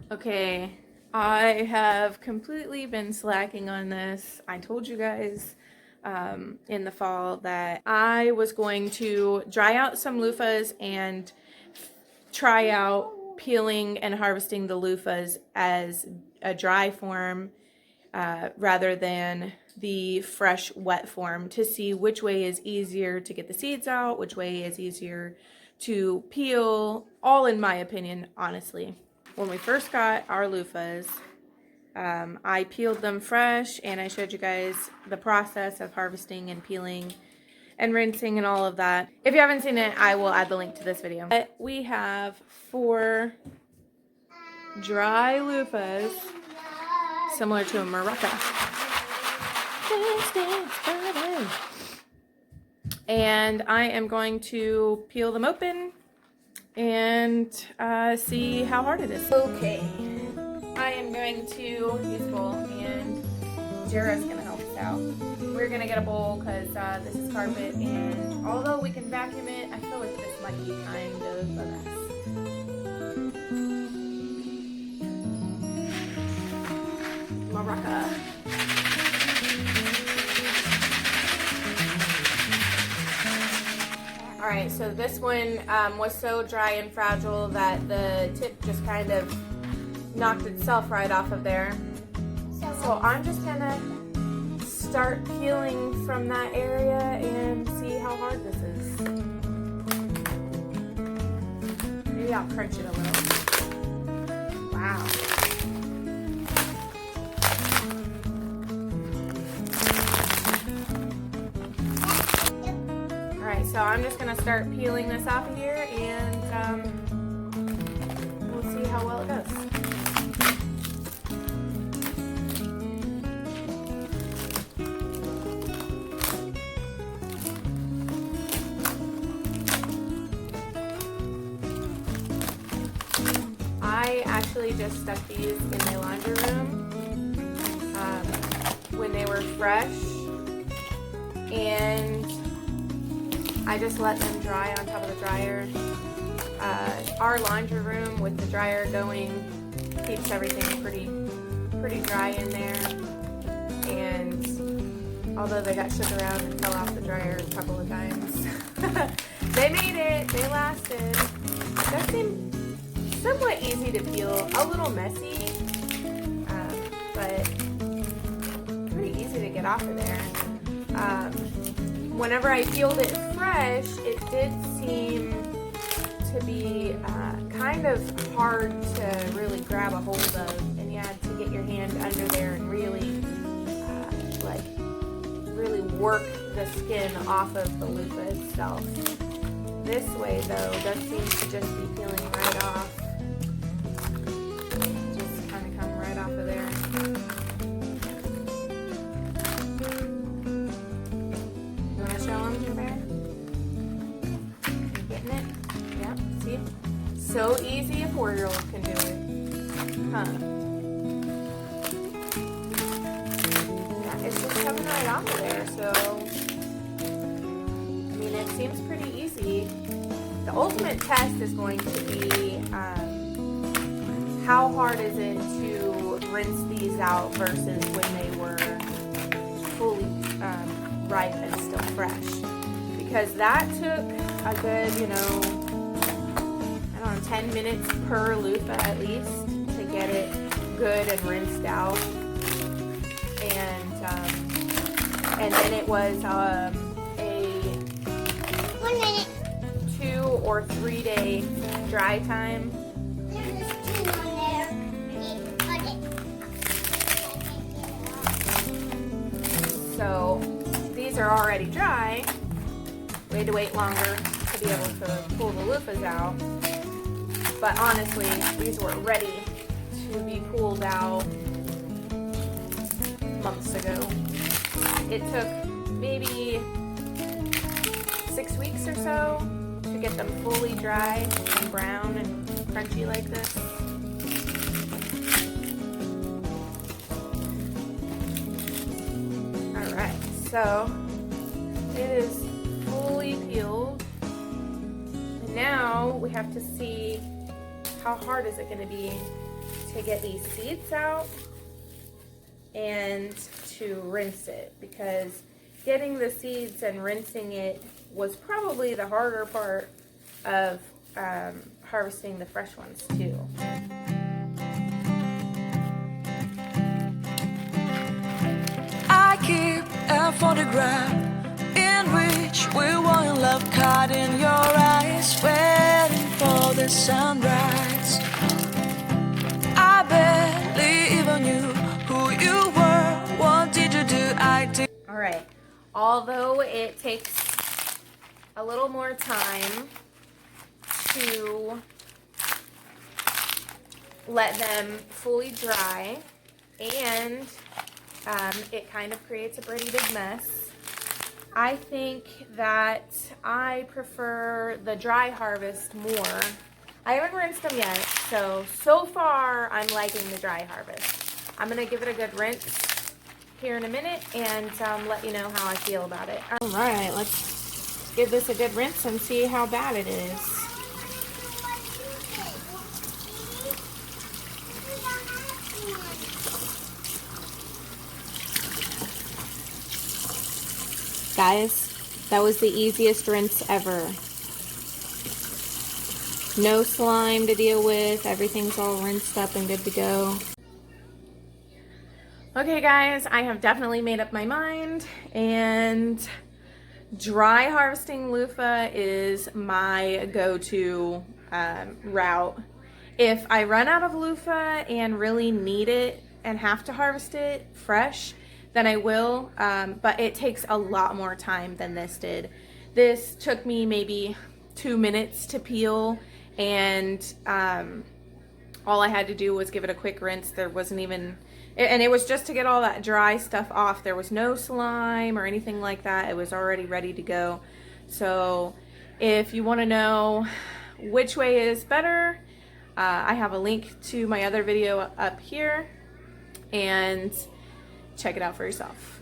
Okay, I have completely been slacking on this. I told you guys in the fall that I was going to dry out some loofahs and try out peeling and harvesting the loofahs as a dry form rather than the fresh wet form to see which way is easier to get the seeds out, which way is easier to peel, all in my opinion, honestly. When we first got our loofahs, I peeled them fresh and I showed you guys the process of harvesting and peeling and rinsing and all of that. If you haven't seen it, I will add the link to this video. But we have 4 dry loofahs similar to a maraca. And I am going to peel them open and see how hard it is. Okay, I am going to use a bowl and Jara's gonna help us out. We're gonna get a bowl because this is carpet, and although we can vacuum it, I feel like this might be kind of a mess. Maraca. Alright, so this one was so dry and fragile that the tip just kind of knocked itself right off of there. So I'm just gonna start peeling from that area and see how hard this is. Maybe I'll crunch it a little. Wow. Alright, so I'm just gonna start peeling this off of here and we'll see how well it goes. I actually just stuck these in my laundry room when they were fresh, and I just let them dry on top of the dryer. Our laundry room with the dryer going keeps everything pretty dry in there, and although they got shook around and fell off the dryer a couple of times, they made it, they lasted. That seemed somewhat easy to peel, a little messy, but pretty easy to get off of there. Whenever I peeled it fresh, it did seem to be kind of hard to really grab a hold of, and you had to get your hand under there and really really work the skin off of the loofah itself. This way though does seem to just be peeling right off. Just kind of come right off of there. You want to show them, Bear? You getting it? Yep, see? So easy a 4-year-old can do it. Huh. Yeah, it's just coming right off of there, so I mean, it seems pretty easy. The ultimate test is going to be how hard is it to rinse these out versus when they were fully ripe and still fresh. Because that took a good, 10 minutes per loofah at least to get it good and rinsed out. And then it was a 1 minute. 2 or 3 day dry time. There's 2 on there. So these are already dry. We had to wait longer to be able to pull the loofahs out. But honestly, these were ready to be pulled out months ago. It took maybe 6 weeks or so to get them fully dry and brown and crunchy like this. Alright, so it is fully peeled. And now we have to see how hard is it going to be to get these seeds out and to rinse it, because getting the seeds and rinsing it was probably the harder part of harvesting the fresh ones too. I keep a photograph in which we were in love, caught in your eyes, waiting for the sunrise. I barely even knew who you were. What did you do? I did. All right, although it takes a little more time to let them fully dry, and it kind of creates a pretty big mess, I think that I prefer the dry harvest more. I haven't rinsed them yet, so far I'm liking the dry harvest. I'm gonna give it a good rinse here in a minute and let you know how I feel about it. All right, let's give this a good rinse and see how bad it is. Guys, that was the easiest rinse ever. No slime to deal with. Everything's all rinsed up and good to go. Okay guys, I have definitely made up my mind, and dry harvesting loofah is my go-to route. If I run out of loofah and really need it and have to harvest it fresh, then I will, but it takes a lot more time than this did. This took me maybe 2 minutes to peel, and all I had to do was give it a quick rinse. There wasn't even, and it was just to get all that dry stuff off. There was no slime or anything like that. It was already ready to go. So if you want to know which way is better, I have a link to my other video up here, and check it out for yourself.